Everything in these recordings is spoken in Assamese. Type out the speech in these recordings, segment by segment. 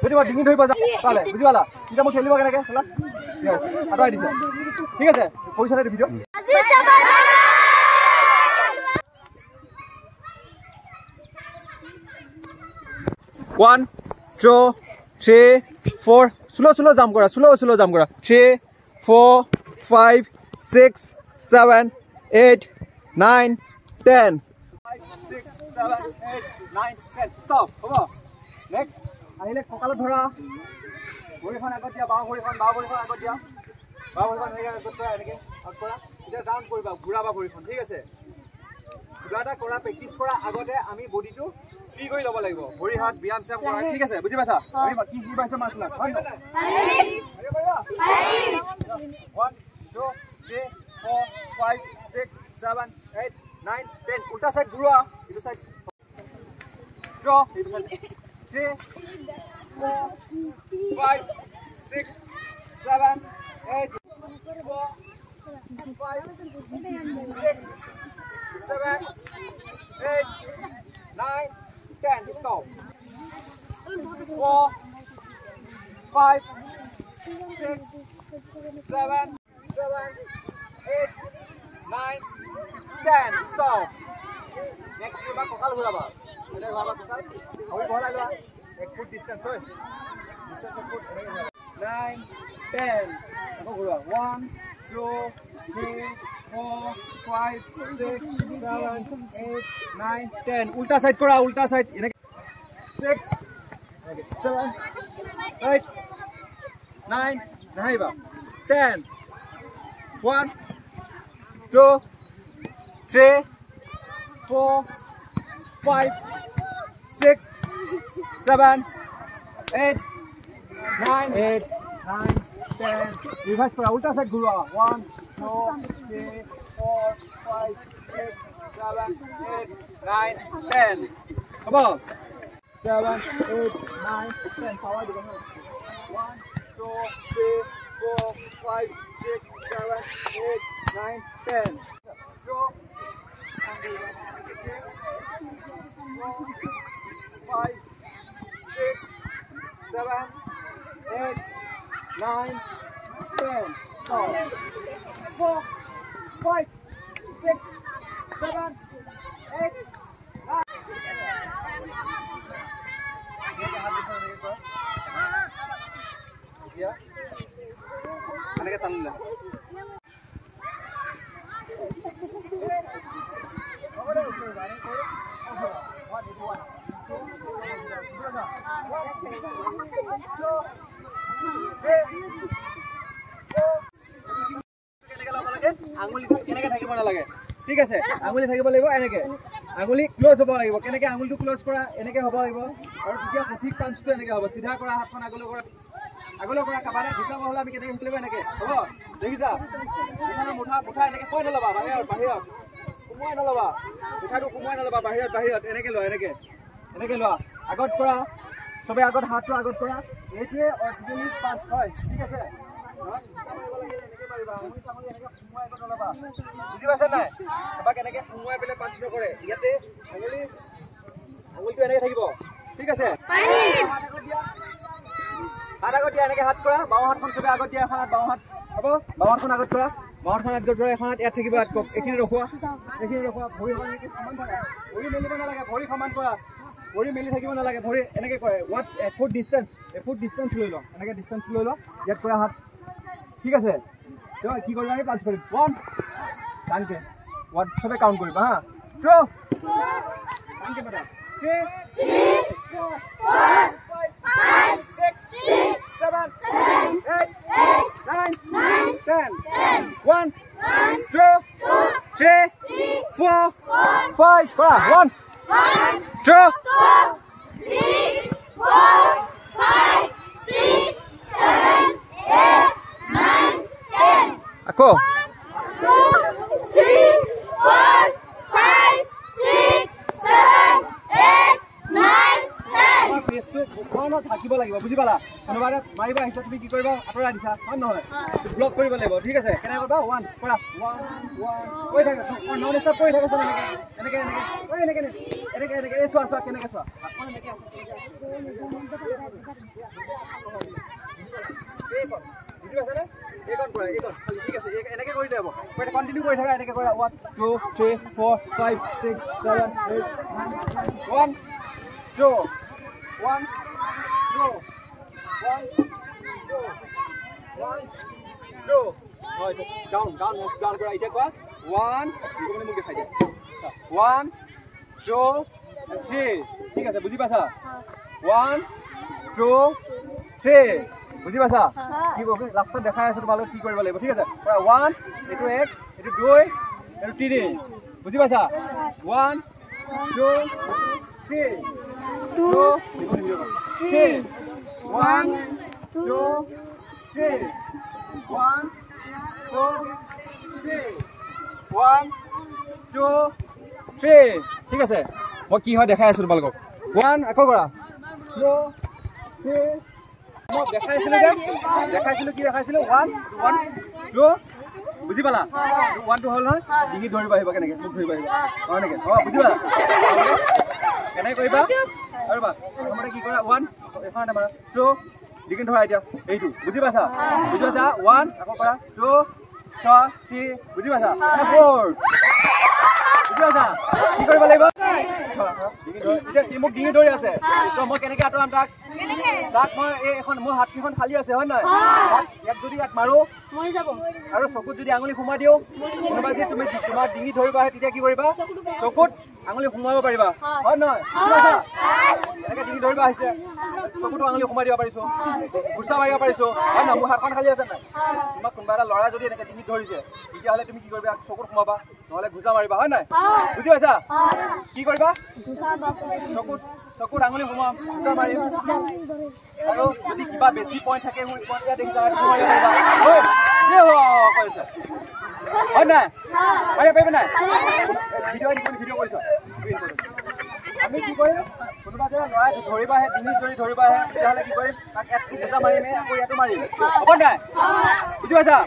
যদি মই ডিঙি ধৰি পালে বুজি পালা তেতিয়া মই খেলিব কেনেকে চলা আঁতৰাই দিছে ঠিক আছে পইচা দে ভিডিঅ' 1 2 3 4 স্লো জাম্প কৰা স্লো জাম্প কৰা 3 4 5 6 7 8 9 10 5 6 7 8 9 10 stop হ'ব next আহিলে ককালত ধৰা ভৰিখন আগত দিয়া বাও ভৰিখন আগত দিয়া বাও ভৰিখন আগত কৰা এনেকে আগত কৰা এটা ডাউন কৰিবা ঘূৰাবা ভৰিখন ঠিক আছে কিবাটা কৰা প্ৰেক্টিস কৰা আগতে আমি বডিটো ফ্ৰি কৰি ল'ব লাগিব ভৰি হাত ব্যায়াম চাম কৰা ঠিক আছে বুজি পাইছা আমি কি পাইছা মাছলা হয় না আরে ভাইয়া 1 2 3 4 5 6 7 8 9 10 উল্টা সাইড ঘুরা ইটো সাইড ড্র ইটো side 3 4 5 6 7 8 4 5 6 7 8 9 10 stop 4 5 6 7 8 9 10 stop next ke ba kokal ghuraba ade ghuraba kokal hoy bhora loa 1 foot distance hoy distance 1 foot 9 10 ako ghuraba 1 2 3 4 5 6 7 8 9 10 ulta side kora ulta side 6 7 8 9 naiba 10 1 2 3 4 5 6 7 8 9 8 9 10 reverse kora ulta side ghurwa 1 2 3 4 5 6 7 8 9 10 above 7 8 9 10 power diga 1 2 3 4 5 6 7 8 9 10 go and do that 5 6 7 8 9 10 4 5 6 7 8 ya anake tanla আঙুলি কেনেকে থাকিব না লাগে ঠিক আছে আঙুলি থাকিব লাগিব এনেকে আঙুলি ক্লোজ হ'ব লাগিব কেনেকে আঙুলিটো ক্লোজ কৰা এনেকে হ'ব লাগিব আৰু তেতিয়া সঠিক পাঞ্চটো এনেকে হ'ব সিধা কৰা হাতখন আগলৈ কৰা কাবাৰে ঘুচাব হলে আমি কেনেকে ঘুচলিব এনেকে হ'ব দেখিছা এখানে মুঠা এনেকে কই নলবা বাহিৰত কুমুৱাই নলবা মুঠাটো কুমুৱাই নলবা বাহিৰত এনেকে লোৱা এনেকে লোৱা আগত কৰা সবে আগত হাতটো আগত কৰা এইটোৱে অৰিজিনালি পাঁচ হয় ঠিক আছে বুজি পাইছা নাই এবাৰ কেনেকে কুমুৱাই পেলাই পাঁচ নকৰে ইয়াতে আঙুলিটো এনেকে থাকিব ঠিক আছে হাত আগত দিয়া এনেকে হাত কৰা বাওঁ হাতখন সবে আগত দিয়া এখন হাত বাওঁ হাত হ'ব বাওঁ হাতখন আগত কৰা বাওঁ হাতখন আগত কৰা এখন হাত ইয়াত থাকিব এইখিনি ৰখোৱা ভৰিখন এনেকে সমান কৰা ভৰি মেলিব নালাগে ভৰি সমান কৰা ভৰি মেলি থাকিব নালাগে ভৰি এনেকে কৰে what a foot distance লৈ ল এনেকে distance লৈ ল ইয়াত কৰা হাত ঠিক আছে তো কি কৰিবা আমি পাঁচ কৰিম 1 টানকে 1 সবে কাউন্ট কৰিবা হা 2 টানকে বেটা 3 4 5 6 7 8 9 10 1 2 3 4 5 কৰা 1 2 3 4 5 6 7 8 9 10 ako 2 3 4 5 6 7 8 9 10 পেছটো কোন থাকিব লাগিব বুজি পালা কোনবাৰে মাৰিবা আহিছা তুমি কি কৰিবা আতৰা দিছা হয় নহয় ব্লক কৰিব লাগিব ঠিক আছে কেনে কৰিবা 1 কৰা 1 1 কৈ থাকা নন ষ্টপ কৈ থাকা এনেকে এনেকে এনেকে এনেকে এই চোৱা কেনেকে চোৱা বুজি পাইছানে এইকণ কৰা এইকণ ঠিক আছে এনেকে কৰি দিব কণ্টিনিউ কৰি থাকা এনেকে কৰা 1 2 3 4 5 6 7 8 1 2 1 2 1 2 হয় ডাউন কৰা এতিয়া কোৱা 1 তুমি মোক দেখাই দিয়া 1 2 3 ঠিক আছে বুজি পাইছা 1 2 3 বুজি পাইছা কি কবি লাষ্টত দেখাই আছো তোমালোক কি কৰিব লাগিব ঠিক আছে 1 এটো 1 এটো 2 এটো 3 বুজি পাইছা 1 2 3 2 3 1 2 3 1 2 3 1 2 3 ঠিক আছে মই কি হয় দেখাই আছো তোমালোকক 1 আকৌ কৰা 2 3 মই দেখাইছিলো কি দেখাইছিলো 1 2 বুজি পালা 1 2 হল নহয় ডিঙি ধৰিব আহিব কেনেকে মুখ ধৰিব আহিব হয় নেকি বুজি পালা কেনেকে কৰিবা আৰু বা তোমাৰে কি কৰা 1 এখন নাম্বাৰ 2 ডিঙি ধৰা এতিয়া এইটো বুজি পাইছা 1 আকৌ কৰা 2 3 বুজি পাইছা 4 বুজি পাইছা কি কৰিব লাগিব ডিঙি মোক ডিঙি ধৰি আছে তো মই কেনেকে আঁতৰাম তাক মই এখন মোৰ হাতখন খালি আছে হয় নহয় ইয়াত যদি ইয়াত মাৰো মৰি যাব আৰু চকুত যদি আঙুলি সোমাই দিও কোনোবা যদি তুমি তোমাৰ ডিঙি ধৰিবা তেতিয়া কি কৰিবা চকুত আঙুলি সোমাব পাৰিবা হয় নহয় এনেকে ডিঙি ধৰিবা আহিছে চকুতো আঙুলি সোমাই দিব পাৰিছো গুচা মাৰিব পাৰিছো হয় নহয় মোৰ হাতখন খালি আছে নাই তোমাক কোনোবা এটা ল'ৰা যদি এনেকে ডিঙি ধৰিছে তেতিয়াহ'লে তুমি কি কৰিবা চকুত সোমাবা নহ'লে গুচা মাৰিবা হয় নহয় বুজি পাইছা কি কৰিবা চকুত আঙুলি সোমাম গুচা মাৰিম আৰু যদি কিবা বেছি পইণ্ট থাকে মই পইণ্ট দেখিছা মাৰিব পাৰিবা হয় নাই মাৰিব পাৰিবা নাই ভিডিঅ' কৰিছ আমি কি কৰিম কোনোবা যদি ল'ৰাই ধৰিবা আহে ডিঙিত যদি ধৰিবা আহে তেতিয়াহ'লে কি কৰিম তাক ইয়াত গুচা মাৰিমে আকৌ ইয়াতো মাৰিম হ'ব নাই বুজি পাইছা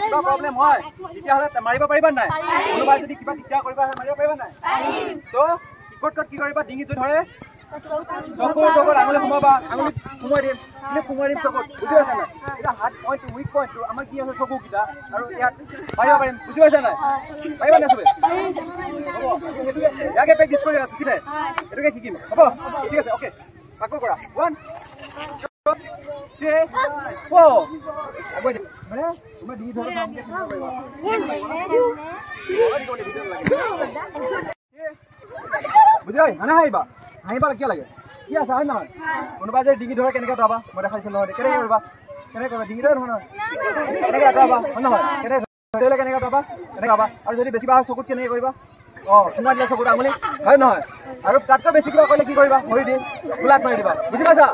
কিবা প্ৰব্লেম হয় তেতিয়াহ'লে মাৰিব পাৰিবা নাই কোনোবাই যদি কিবা দিগদাৰ কৰিবা আহে মাৰিব পাৰিবা নাই তো ক'ত কি কৰিবা ডিঙিত যদি ধৰে চকুত আঙুলি সোমাবা আঙুলি সোমাই দিম চকুত বুজি পাইছা নাই এতিয়া হাত পইণ্ট উইক পইণ্টটো আমাৰ কি আছে চকুকেইটা আৰু ইয়াত মাৰিব পাৰিম বুজি পাইছা নাই পাৰিবা নাই চবে ইয়াকে প্ৰেক্টিছ কৰি আছো ঠিক আছে এইটোকে শিকিম হ'ব ঠিক আছে অ'কে আকৌ কৰা 1 3 4 আগৈ মানে তোমাৰ ডিঙি ধৰি কামকে কৰিব পাৰিবা বুজি পাই হানা হাঁহিবা কিয় লাগে কি আছে হয় নহয় কোনোবা যদি ডিঙি ধৰে কেনেকৈ আঁতৰাবা মই দেখাইছিলোঁ নহয় কেনেকৈ কৰিবা ডিঙি ধৰে নহয় কেনেকৈ আঁতৰাবা হয় নহয় কেনেকৈ আঁতৰাবা কেনেকৈ পাবা আৰু যদি বেছি হয় চকুত কেনেকৈ কৰিবা সোমাই দিলে চকুত আঙুলি হয় নহয় আৰু তাতকৈ বেছি কিবা কৰিলে কি কৰিবা ভৰি দি গোলাত মাৰি দিবা বুজি পাইছা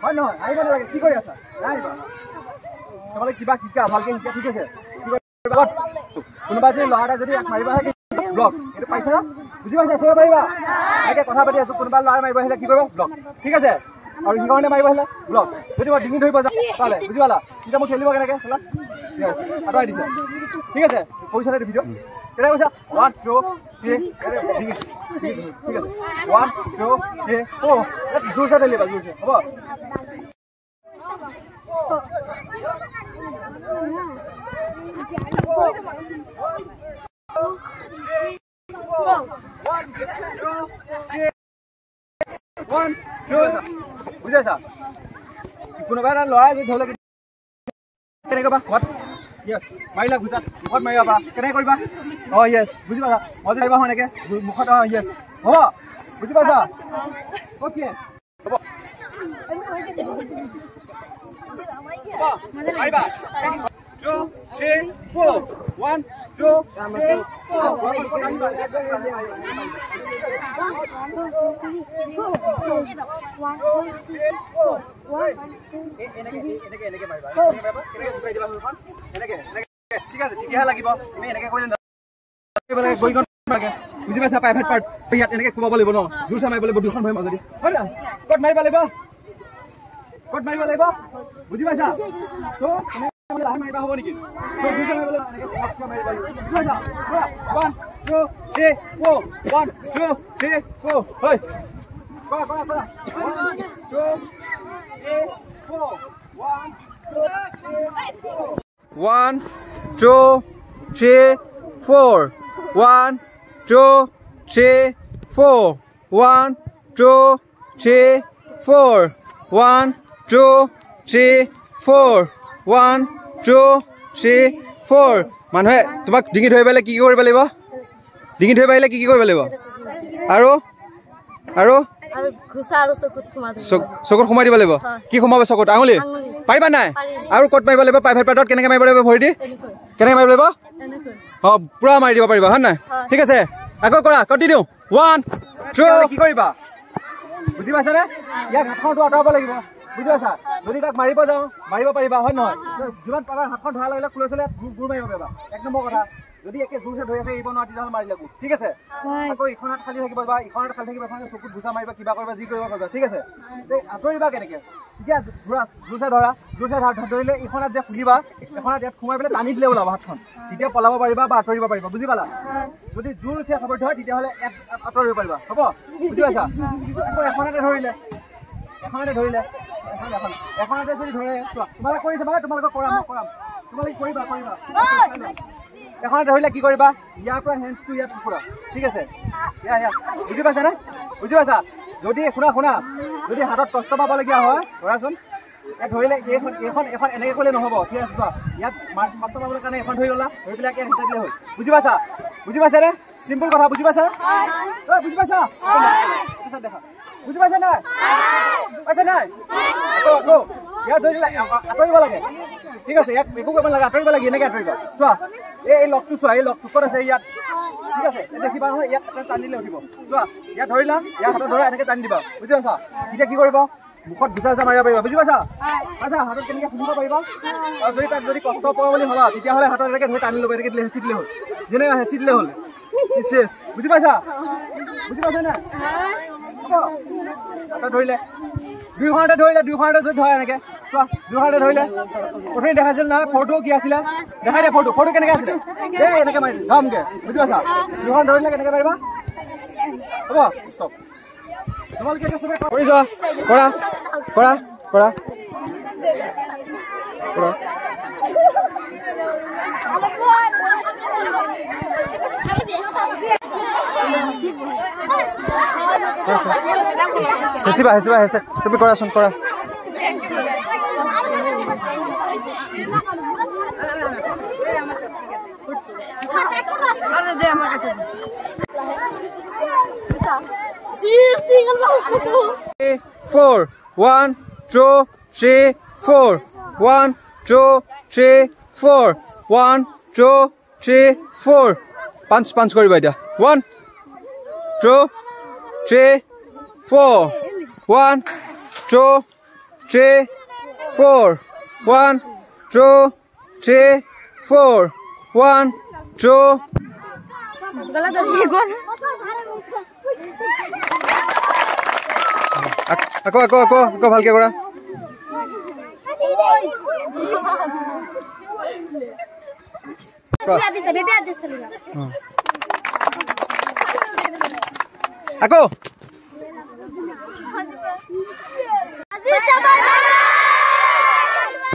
হয় নহয় আহিব নালাগে কি কৰি আছা আহিবা তোমালোকে কিবা শিকা ভালকৈ শিকা ঠিক আছে কোনোবা যদি ল'ৰা এটা যদি মাৰিব আহে ব্লক এইটো পাইছা না বুজি পাইছা চবে পাৰিবা এনেকৈ কথা পাতি আছো কোনোবা ল'ৰাই মাৰিব আহিলে কি কৰিব ব্লক ঠিক আছে আৰু কি কাৰণে মাৰিব আহিলে ব্লক যদি মই ডিঙি ধৰিব যাওঁ তালে বুজি পালা তেতিয়া মই খেলিব কেনেকৈ চলা ঠিক আছে আঁতৰাই দিছে ঠিক আছে কৈছা নে ভিডিঅ' কেনেকৈ কৈছা 1 2 3 ঠিক আছে 1 2 3 4 জোৰছে ঢালিবা জোৰছে হ'ব বুজাইছা কোনোবা এটা ল'ৰাই যদি ধৰিলে কেনেকৈ বা ঘৰত য়েছ মাৰিলা ঘুচা মুখত মাৰিবা পাৰা কেনেকৈ কৰিবা য়েছ বুজি পাইছা মই যদি মাৰিবা হয় এনেকৈ মুখত য়েছ হ'ব বুজি পাইছা অ'কে হ'ব মাৰিবা 2 3 4 1 2 3 বুজি পাইছা প্ৰাইভেট পাৰ্ট ইয়াত এনেকৈ কোবাব লাগিব ন জোৰ চাই মাৰিব লাগিব দুখন ভৰি মাজদি হয় না ক'ত মাৰিব লাগিব বুজি পাইছা মাৰিবা হ'ব নেকি 1 2 3 4 1 2 3 4 হয় কৰা 1 2 3 4 1 2 3 4 1 2 3 4 1 2 3 4 1 2 3 4 1 2 3 4 মানুহে তোমাক ডিঙি ধৰি পালে কি কৰিব লাগিব ডিঙি ধৰি পালে কি কৰিব লাগিব আৰু আৰু ঘুসা আৰু চকুত সোমাই দিব লাগিব কি সোমাব চকুত আঙুলি পাৰিবা নাই আৰু ক'ত মাৰিব লাগিব প্ৰাইভেট পাৰ্টত কেনেকৈ মাৰিব লাগিব ভৰি দি কেনেকৈ মাৰিব লাগিব পুৰা মাৰি দিব পাৰিবা হয় নাই ঠিক আছে আকৌ কৰা কণ্টিনিউ 1 2 কি কৰিবা বুজি পাইছানে ইয়াক হাতখনটো আঁতৰাব লাগিব বুজি পাইছা যদি তাক মাৰিব যাওঁ মাৰিব পাৰিবা হয় নহয় যিমান পাৰা হাতখন ধৰা লাগিলে খুলৈ চলে গুৰ মাৰিব পাৰিবা এক নম্বৰ কথা যদি একে জোৰছে ধৰি আছে এৰিব নোৱাৰা তেতিয়াহ'লে মাৰি লাগো ঠিক আছে আকৌ ইখন হাত খালি থাকিব বা ইখন হাত খালি থাকিব এখন চকুত ঘুচা মাৰিবা কিবা কৰিবা যি কৰিব কৰিবা ঠিক আছে আঁতৰিবা কেনেকৈ এতিয়া জোৰছে ধৰিলে ইখন হাত যে খুলিবা এখন হাত ইয়াত সোমাই পেলাই টানি দিলে ওলাব হাতখন তেতিয়া পলাব পাৰিবা বা আঁতৰিব পাৰিবা বুজি পালা যদি জোৰছে সাৱধান হয় তেতিয়াহ'লে আঁতৰিব পাৰিবা হ'ব বুজি পাইছা আকৌ এখনতে ধৰিলে এখনতে যদি ধৰে তোমালোকে কৰিছে মানে তোমালোকক কৰাম তোমালোকে কৰিবা এখনতে ধৰিলে কি কৰিবা ইয়াৰ পৰা হেণ্ডটো ইয়াত ফুৰা ঠিক আছে বুজি পাইছানে বুজি পাইছা যদি শুনা যদি হাতত কষ্ট পাবলগীয়া হয় ধৰাচোন ইয়াত ধৰিলে এখন এনেকৈ কৰিলে নহ'ব ঠিক আছে চোৱা ইয়াত কষ্ট পাবলৈ কাৰণে এখন ধৰি গ'লা ধৰি পেলাই ইয়াত হিচাই দিলে হ'ল বুজি পাইছানে চিম্পুল কথা বুজি পাইছা বুজি পাইছা দেখা বুজি পাইছা নাই আকৌ ইয়াত ধৰিলে আঁতৰিব লাগে ঠিক আছে ইয়াত একো কৰিব নালাগে আঁতৰিব লাগে এনেকৈ আঁতৰিবা চোৱা এই লগটো চোৱা এই লগটো ক'ত আছে ইয়াত ঠিক আছে দেখিবা নহয় ইয়াত টানি দিলে উঠিব চোৱা ইয়াত ধৰিলা ইয়াত হাতত ধৰা এনেকৈ টানি দিবা বুজি পাইছা এতিয়া কি কৰিবা মুখত ঘুচা মাৰিব পাৰিবা বুজি পাইছা আচ্ছা হাতত কেনেকৈ খুলিব পাৰিবা আৰু যদি তাক যদি কষ্ট পোৱা বুলি ভাবা তেতিয়াহ'লে হাতত এনেকৈ ধৰি টানি ল'ব এনেকৈ দিলে হেঁচি দিলে হ'ল যেনেকৈ হেঁচি দিলে হ'ল চেছ বুজি পাইছা নাই হাতত ধৰিলে দুইখনতে যদি ধৰা এনেকৈ চোৱা দুইখনতে ধৰিলে প্ৰথমে দেখাইছিল নহয় ফটো কি আছিলে দেখাই দিয়া ফটো কেনেকৈ আছিলে এই এনেকৈ মাৰিছিল ধমকৈ বুজি পাইছা দুইখন ধৰিলে কেনেকৈ পাৰিবা হ'ব ষ্টপ তোমালোকে কৰি যোৱা কৰা হেঁচিবা তুমি কৰাচোন কৰা Four, 1, 2, 3, 4. 1, 2, 3, 4. 1, 2, 3, 4. Punch koriba eta. 1, 2, 3, 4. 1, 2, 3, 4. 1, 2, 3, 4. 1, 2. আকৌ ভালকে কৰা আকৌ